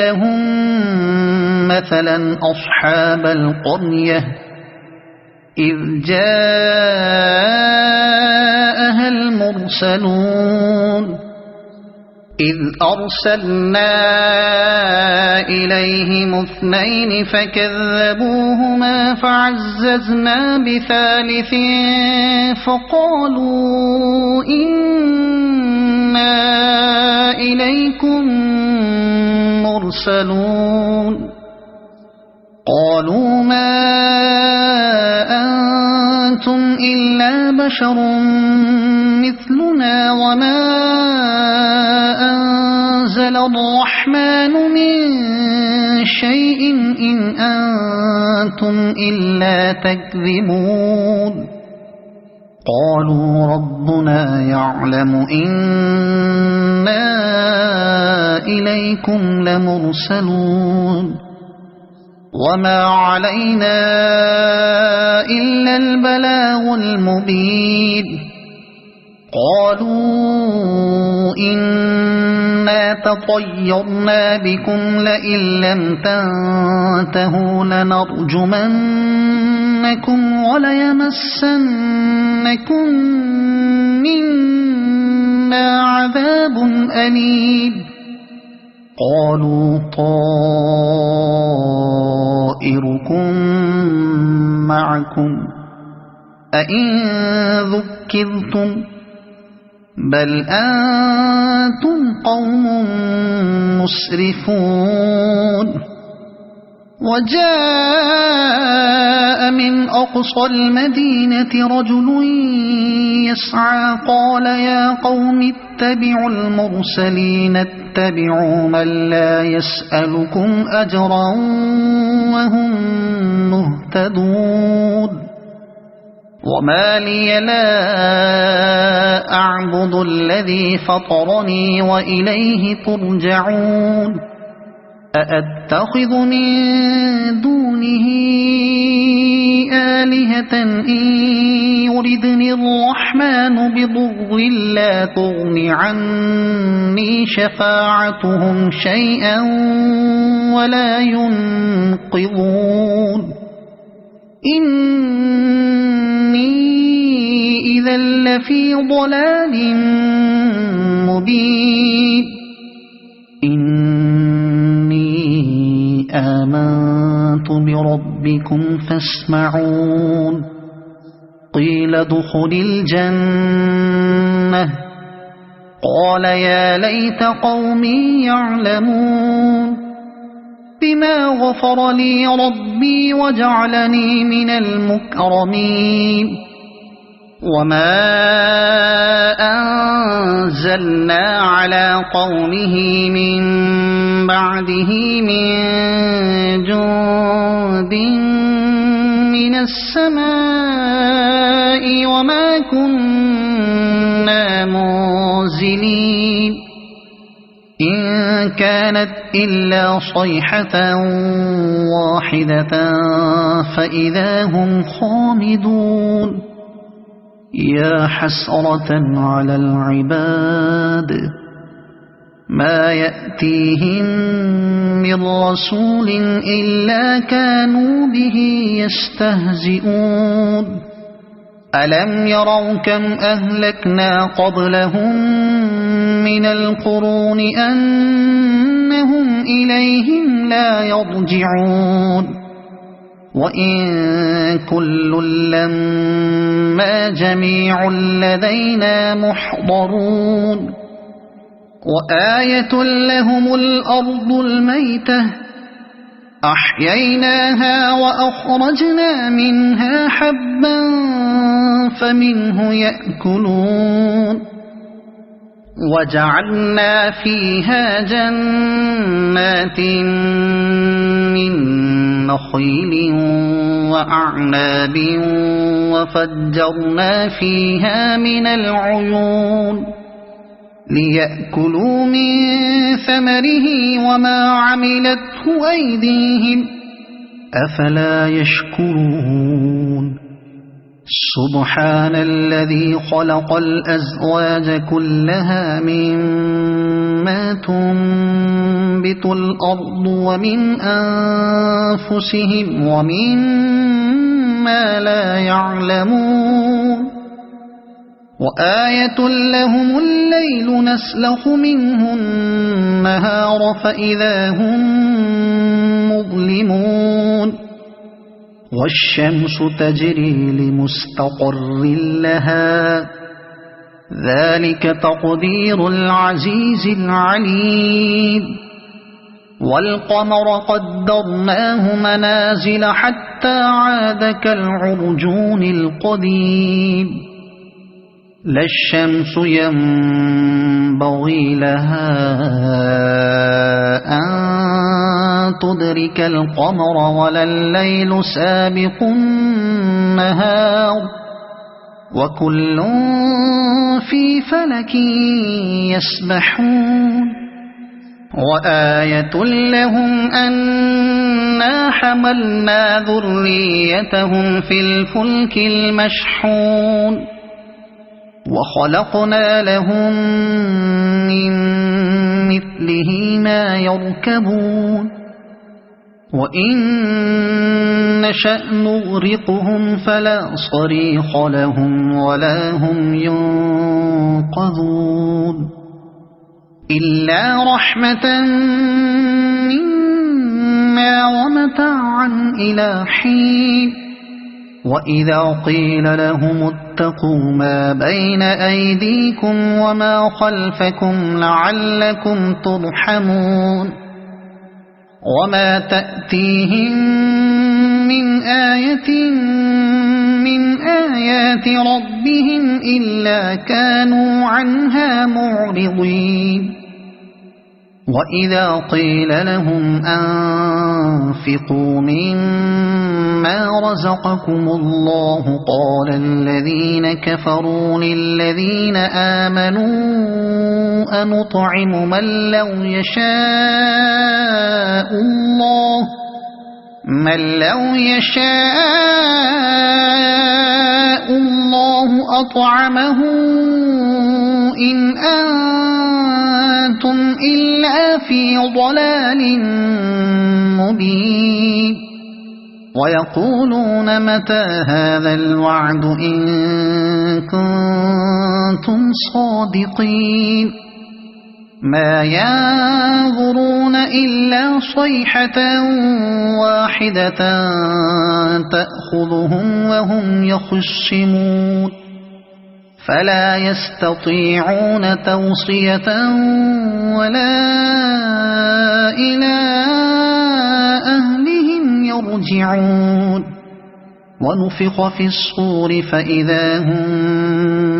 لهم مثلا أصحاب القرية إذ جاءها المرسلون إذ أرسلنا إليهم اثنين فكذبوهما فعززنا بثالث فقالوا إنا إليكم مرسلون. قالوا ما أنتم إلا بشر مثلنا وما أنزل الرحمن من شيء إن أنتم إلا تكذبون. قالوا ربنا يعلم إنا إليكم لمرسلون وما علينا إلا البلاغ المبين. قالوا إنا تطيرنا بكم لئن لم تنتهوا لنرجمنكم وليمسنكم منا عذاب أليم. قالوا طائركم معكم أئن ذكرتم بل أنتم قوم مسرفون وجاء من أقصى المدينة رجل يسعى قال يا قوم اتبعوا المرسلين اتبعوا من لا يسألكم أجرا وهم مهتدون وما لي لا أعبد الذي فطرني وإليه ترجعون أأتخذ من دونه آلهة إن يردني الرحمن بضر لا تغن عني شفاعتهم شيئا ولا ينقذون إني إذا لفي ضلال مبين آمنت بربكم فاسمعون قيل ادخل الجنة قال يا ليت قومي يعلمون بما غفر لي ربي وجعلني من المكرمين وما أنزلنا على قومه من بعده من جند من السماء وما كنا منزلين إن كانت إلا صيحة واحدة فإذا هم خامدون يا حسرة على العباد ما يأتيهم من رسول إلا كانوا به يستهزئون ألم يروا كم أهلكنا قبلهم من القرون أنهم إليهم لا يرجعون وإن كل لما جميع لدينا محضرون وآية لهم الأرض الميتة أحييناها وأخرجنا منها حبا فمنه يأكلون وجعلنا فيها جنات من نخيل وأعناب وفجرنا فيها من العيون ليأكلوا من ثمره وما عملته أيديهم أفلا يشكرون سبحان الذي خلق الأزواج كلها مما تنبت الأرض ومن أنفسهم ومما لا يعلمون وآية لهم الليل نسلخ منه النهار فإذا هم مظلمون والشمس تجري لمستقر لها ذلك تقدير العزيز العليم والقمر قدرناه منازل حتى عاد كالعرجون القديم لا الشمس ينبغي لها أن تدرك القمر ولا الليل سابق النهار وكل في فلك يسبحون وآية لهم أنا حملنا ذريتهم في الفلك المشحون وخلقنا لهم من مثله ما يركبون وإن نشأ نغرقهم فلا صريخ لهم ولا هم ينقذون إلا رحمة منا ومتاعا إلى حين وإذا قيل لهم اتقوا ما بين أيديكم وما خلفكم لعلكم ترحمون وما تأتيهم من آية من آيات ربهم إلا كانوا عنها معرضين وإذا قيل لهم أنفقوا مما رزقكم الله قال الذين كفروا للذين آمنوا أنطعم من لو يشاء الله أطعمه إن أنتم إلا في ضلال مبين ويقولون متى هذا الوعد إن كنتم صادقين ما ينظرون إلا صيحة واحدة تأخذهم وهم يخصمون فلا يستطيعون توصية ولا إلى أهلهم يرجعون ونفخ في الصور فإذا هم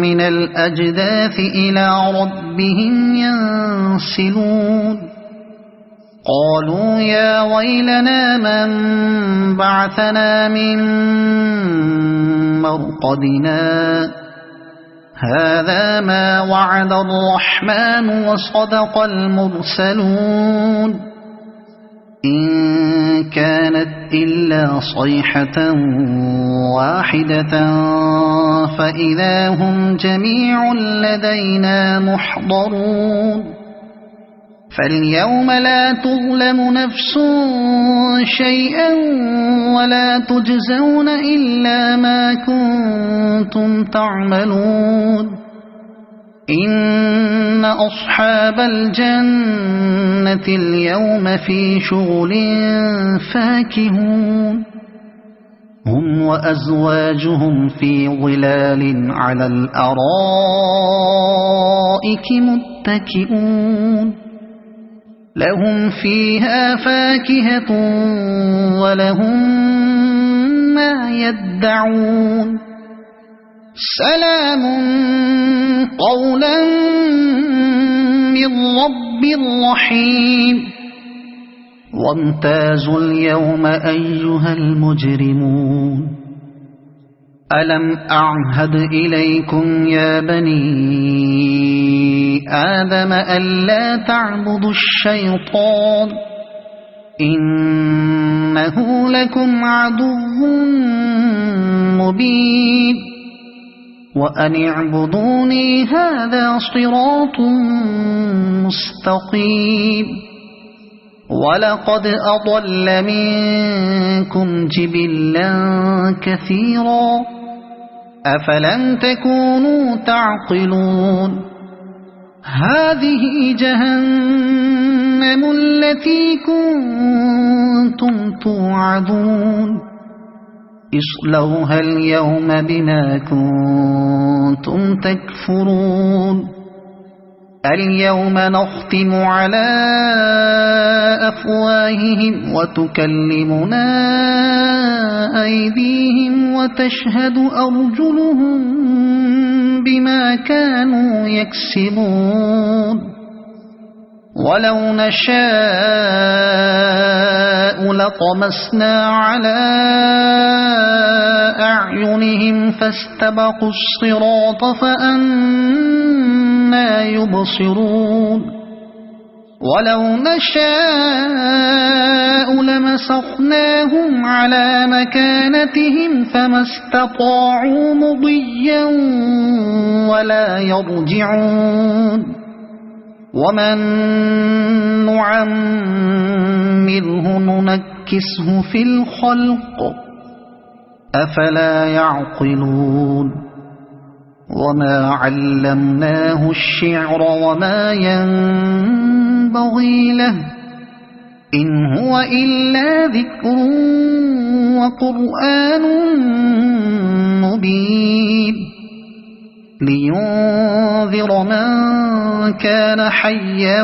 من الأجداث إلى ربهم ينسلون قالوا يا ويلنا من بعثنا من مرقدنا هذا ما وعد الرحمن وصدق المرسلون إن كانت إلا صيحة واحدة فإذا هم جميع لدينا محضرون فاليوم لا تظلم نفس شيئا ولا تجزون إلا ما كنتم تعملون إن أصحاب الجنة اليوم في شغل فاكهون هم وأزواجهم في ظلال على الأرائك متكئون لهم فيها فاكهة ولهم ما يدعون سلام قولا من رب رحيم وامتازوا اليوم أيها المجرمون ألم أعهد إليكم يا بني آدم ألا تعبدوا الشيطان إنه لكم عدو مبين وأن اعبدوني هذا صراط مستقيم ولقد أضل منكم جبلا كثيرا أفلم تكونوا تعقلون هذه جهنم التي كنتم توعدون اصلوها اليوم بما كنتم تكفرون اليوم نختم على أفواههم وتكلمنا أيديهم وتشهد أرجلهم بما كانوا يكسبون ولو نشاء لطمسنا على أعينهم فاستبقوا الصراط فأنى يبصرون ولو نشاء لمسخناهم على مكانتهم فما استطاعوا مضيا ولا يرجعون ومن نعمره ننكسه في الخلق أفلا يعقلون وما علمناه الشعر وما ينبغي له إن هو إلا ذكر وقرآن مبين لينذر من كان حيا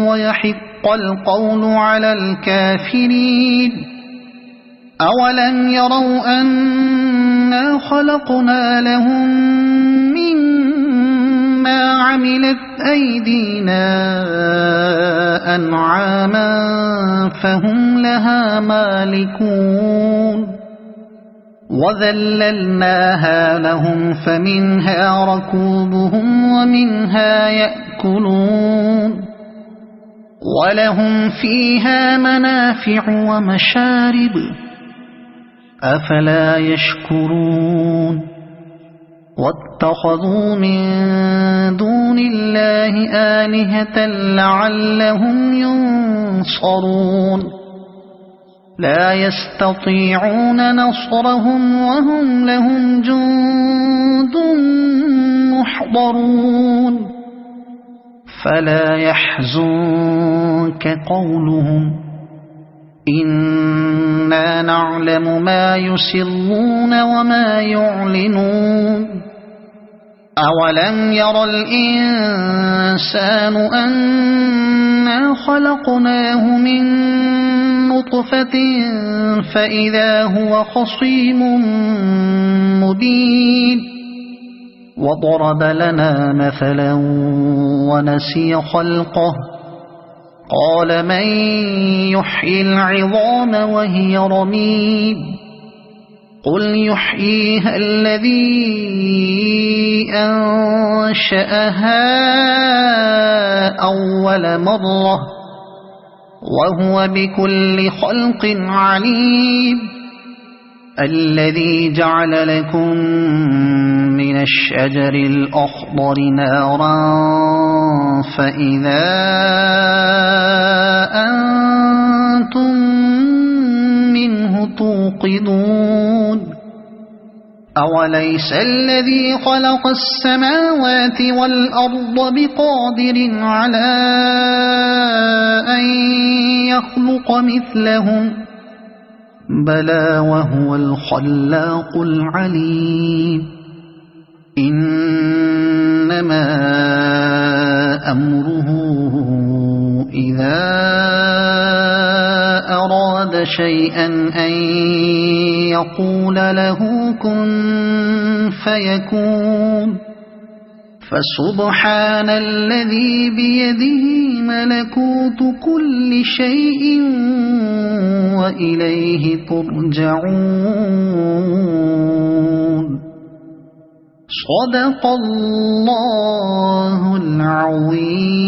ويحق القول على الكافرين أولم يروا أنا خلقنا لهم مما عملت أيدينا أنعاما فهم لها مالكون وذللناها لهم فمنها ركوبهم ومنها يأكلون ولهم فيها منافع ومشارب أفلا يشكرون واتخذوا من دون الله آلهة لعلهم ينصرون لا يستطيعون نصرهم وهم لهم جند محضرون فلا يحزنك قولهم إنا نعلم ما يسرون وما يعلنون أولم ير الإنسان أنا خلقناه من نطفة فإذا هو خصيم مبين وضرب لنا مثلا ونسي خلقه قال من يحيي العظام وهي رميم قل يحييها الذي أنشأها أول مرة وهو بكل خلق عليم الذي جعل لكم من الشجر الأخضر نارا فإذا أنتم منه توقدون أوليس الذي خلق السماوات والأرض بقادر على أن يخلق مثلهم بلى وهو الخلاق العليم إنما أمره إذا أراد شيئا أن يقول له كن فيكون فسبحان الذي بيده ملكوت كل شيء وإليه ترجعون صدق الله العظيم।